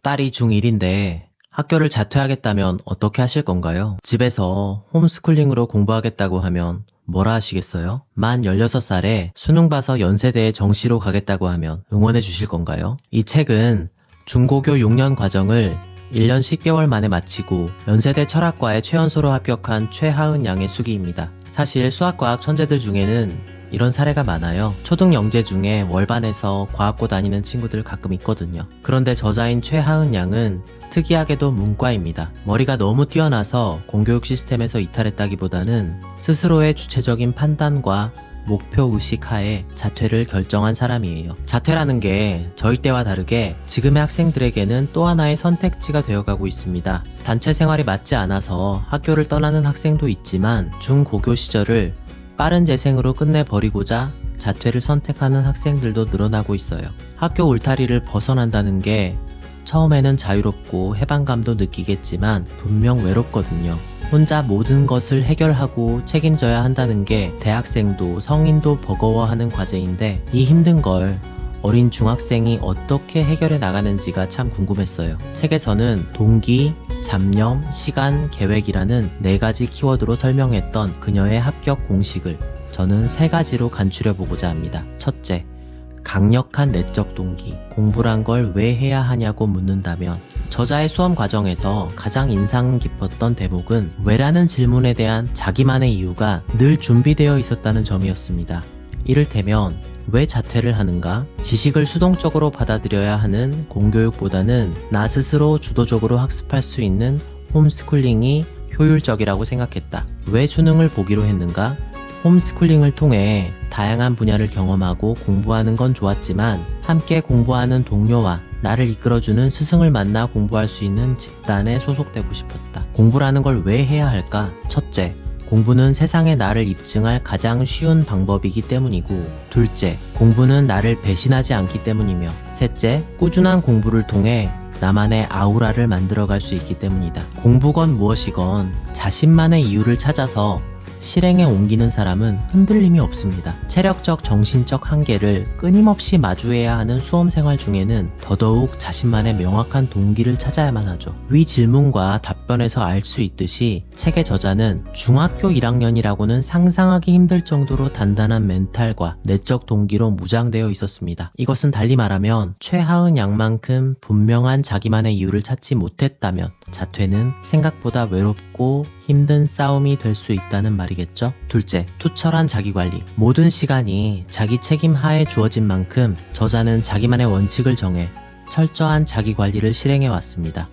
딸이 중1인데 학교를 자퇴하겠다면 어떻게 하실 건가요? 집에서 홈스쿨링으로 공부하겠다고 하면 뭐라 하시겠어요? 만 16살에 수능 봐서 연세대에 정시로 가겠다고 하면 응원해 주실 건가요? 이 책은 중고교 6년 과정을 1년 10개월 만에 마치고 연세대 철학과에 최연소로 합격한 최하은 양의 수기입니다. 사실 수학과학 천재들 중에는 이런 사례가 많아요. 초등 영재 중에 월반에서 과학고 다니는 친구들 가끔 있거든요. 그런데 저자인 최하은 양은 특이하게도 문과입니다. 머리가 너무 뛰어나서 공교육 시스템에서 이탈했다기보다는 스스로의 주체적인 판단과 목표의식 하에 자퇴를 결정한 사람이에요. 자퇴라는 게 저희 때와 다르게 지금의 학생들에게는 또 하나의 선택지가 되어가고 있습니다. 단체 생활이 맞지 않아서 학교를 떠나는 학생도 있지만 중고교 시절을 빠른 재생으로 끝내버리고자 자퇴를 선택하는 학생들도 늘어나고 있어요. 학교 울타리를 벗어난다는 게 처음에는 자유롭고 해방감도 느끼겠지만 분명 외롭거든요. 혼자 모든 것을 해결하고 책임져야 한다는 게 대학생도 성인도 버거워하는 과제인데 이 힘든 걸 어린 중학생이 어떻게 해결해 나가는지가 참 궁금했어요. 책에서는 동기, 잡념, 시간, 계획이라는 4가지 키워드로 설명했던 그녀의 합격 공식을 저는 3가지로 간추려보고자 합니다. 첫째, 강력한 내적 동기. 공부란 걸 왜 해야 하냐고 묻는다면 저자의 수험 과정에서 가장 인상 깊었던 대목은 왜라는 질문에 대한 자기만의 이유가 늘 준비되어 있었다는 점이었습니다. 이를테면 왜 자퇴를 하는가? 지식을 수동적으로 받아들여야 하는 공교육보다는 나 스스로 주도적으로 학습할 수 있는 홈스쿨링이 효율적이라고 생각했다. 왜 수능을 보기로 했는가? 홈스쿨링을 통해 다양한 분야를 경험하고 공부하는 건 좋았지만 함께 공부하는 동료와 나를 이끌어주는 스승을 만나 공부할 수 있는 집단에 소속되고 싶었다. 공부라는 걸 왜 해야 할까? 첫째, 공부는 세상에 나를 입증할 가장 쉬운 방법이기 때문이고, 둘째, 공부는 나를 배신하지 않기 때문이며, 셋째, 꾸준한 공부를 통해 나만의 아우라를 만들어갈 수 있기 때문이다. 공부건 무엇이건 자신만의 이유를 찾아서 실행에 옮기는 사람은 흔들림이 없습니다. 체력적, 정신적 한계를 끊임없이 마주해야 하는 수험생활 중에는 더더욱 자신만의 명확한 동기를 찾아야만 하죠. 위 질문과 답변에서 알 수 있듯이 책의 저자는 중학교 1학년이라고는 상상하기 힘들 정도로 단단한 멘탈과 내적 동기로 무장되어 있었습니다. 이것은 달리 말하면 최하은 양만큼 분명한 자기만의 이유를 찾지 못했다면 자퇴는 생각보다 외롭고 힘든 싸움이 될 수 있다는 말이겠죠. 둘째, 투철한 자기관리. 모든 시간이 자기 책임 하에 주어진 만큼 저자는 자기만의 원칙을 정해 철저한 자기관리를 실행해왔습니다.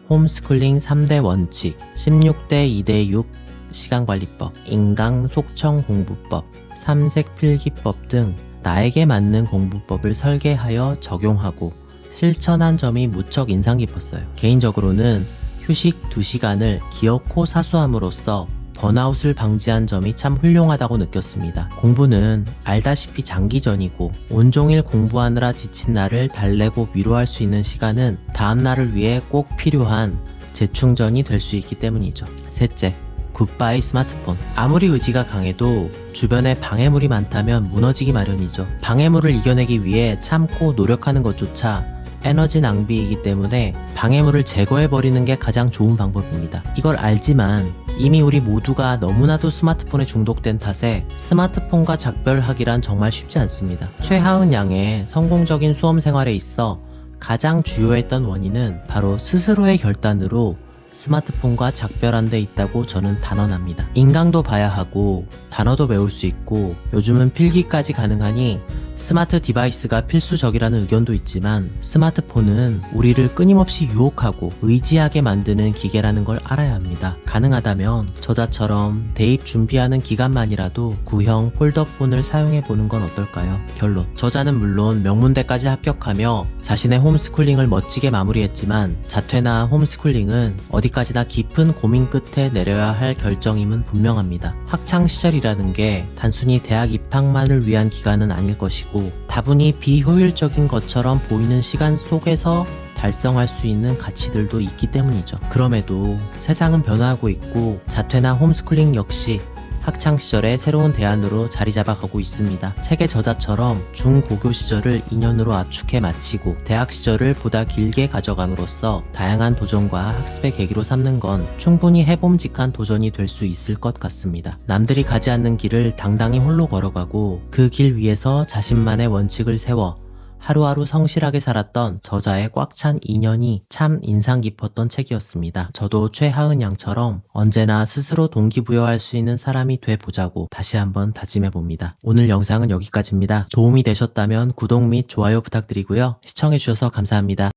홈스쿨링 3대 원칙, 16대 2대6 시간관리법, 인강 속청 공부법, 삼색 필기법 등 나에게 맞는 공부법을 설계하여 적용하고 실천한 점이 무척 인상 깊었어요. 개인적으로는 휴식 2시간을 기어코 사수함으로써 번아웃을 방지한 점이 참 훌륭하다고 느꼈습니다. 공부는 알다시피 장기전이고 온종일 공부하느라 지친 나를 달래고 위로할 수 있는 시간은 다음 날을 위해 꼭 필요한 재충전이 될 수 있기 때문이죠. 셋째, 굿바이 스마트폰. 아무리 의지가 강해도 주변에 방해물이 많다면 무너지기 마련이죠. 방해물을 이겨내기 위해 참고 노력하는 것조차 에너지 낭비이기 때문에 방해물을 제거해버리는 게 가장 좋은 방법입니다. 이걸 알지만 이미 우리 모두가 너무나도 스마트폰에 중독된 탓에 스마트폰과 작별하기란 정말 쉽지 않습니다. 최하은 양의 성공적인 수험 생활에 있어 가장 주요했던 원인은 바로 스스로의 결단으로 스마트폰과 작별한 데 있다고 저는 단언합니다. 인강도 봐야 하고 단어도 배울 수 있고 요즘은 필기까지 가능하니 스마트 디바이스가 필수적이라는 의견도 있지만 스마트폰은 우리를 끊임없이 유혹하고 의지하게 만드는 기계라는 걸 알아야 합니다. 가능하다면 저자처럼 대입 준비하는 기간만이라도 구형 폴더폰을 사용해보는 건 어떨까요? 결론, 저자는 물론 명문대까지 합격하며 자신의 홈스쿨링을 멋지게 마무리했지만 자퇴나 홈스쿨링은 어디까지나 깊은 고민 끝에 내려야 할 결정임은 분명합니다. 학창시절이라는 게 단순히 대학 입학만을 위한 기간은 아닐 것이고 다분히 비효율적인 것처럼 보이는 시간 속에서 달성할 수 있는 가치들도 있기 때문이죠. 그럼에도 세상은 변화하고 있고 자퇴나 홈스쿨링 역시 학창시절의 새로운 대안으로 자리 잡아가고 있습니다. 책의 저자처럼 중고교 시절을 2년으로 압축해 마치고 대학 시절을 보다 길게 가져감으로써 다양한 도전과 학습의 계기로 삼는 건 충분히 해봄직한 도전이 될 수 있을 것 같습니다. 남들이 가지 않는 길을 당당히 홀로 걸어가고 그 길 위에서 자신만의 원칙을 세워 하루하루 성실하게 살았던 저자의 꽉 찬 2년이 참 인상 깊었던 책이었습니다. 저도 최하은 양처럼 언제나 스스로 동기부여할 수 있는 사람이 돼보자고 다시 한번 다짐해봅니다. 오늘 영상은 여기까지입니다. 도움이 되셨다면 구독 및 좋아요 부탁드리고요. 시청해주셔서 감사합니다.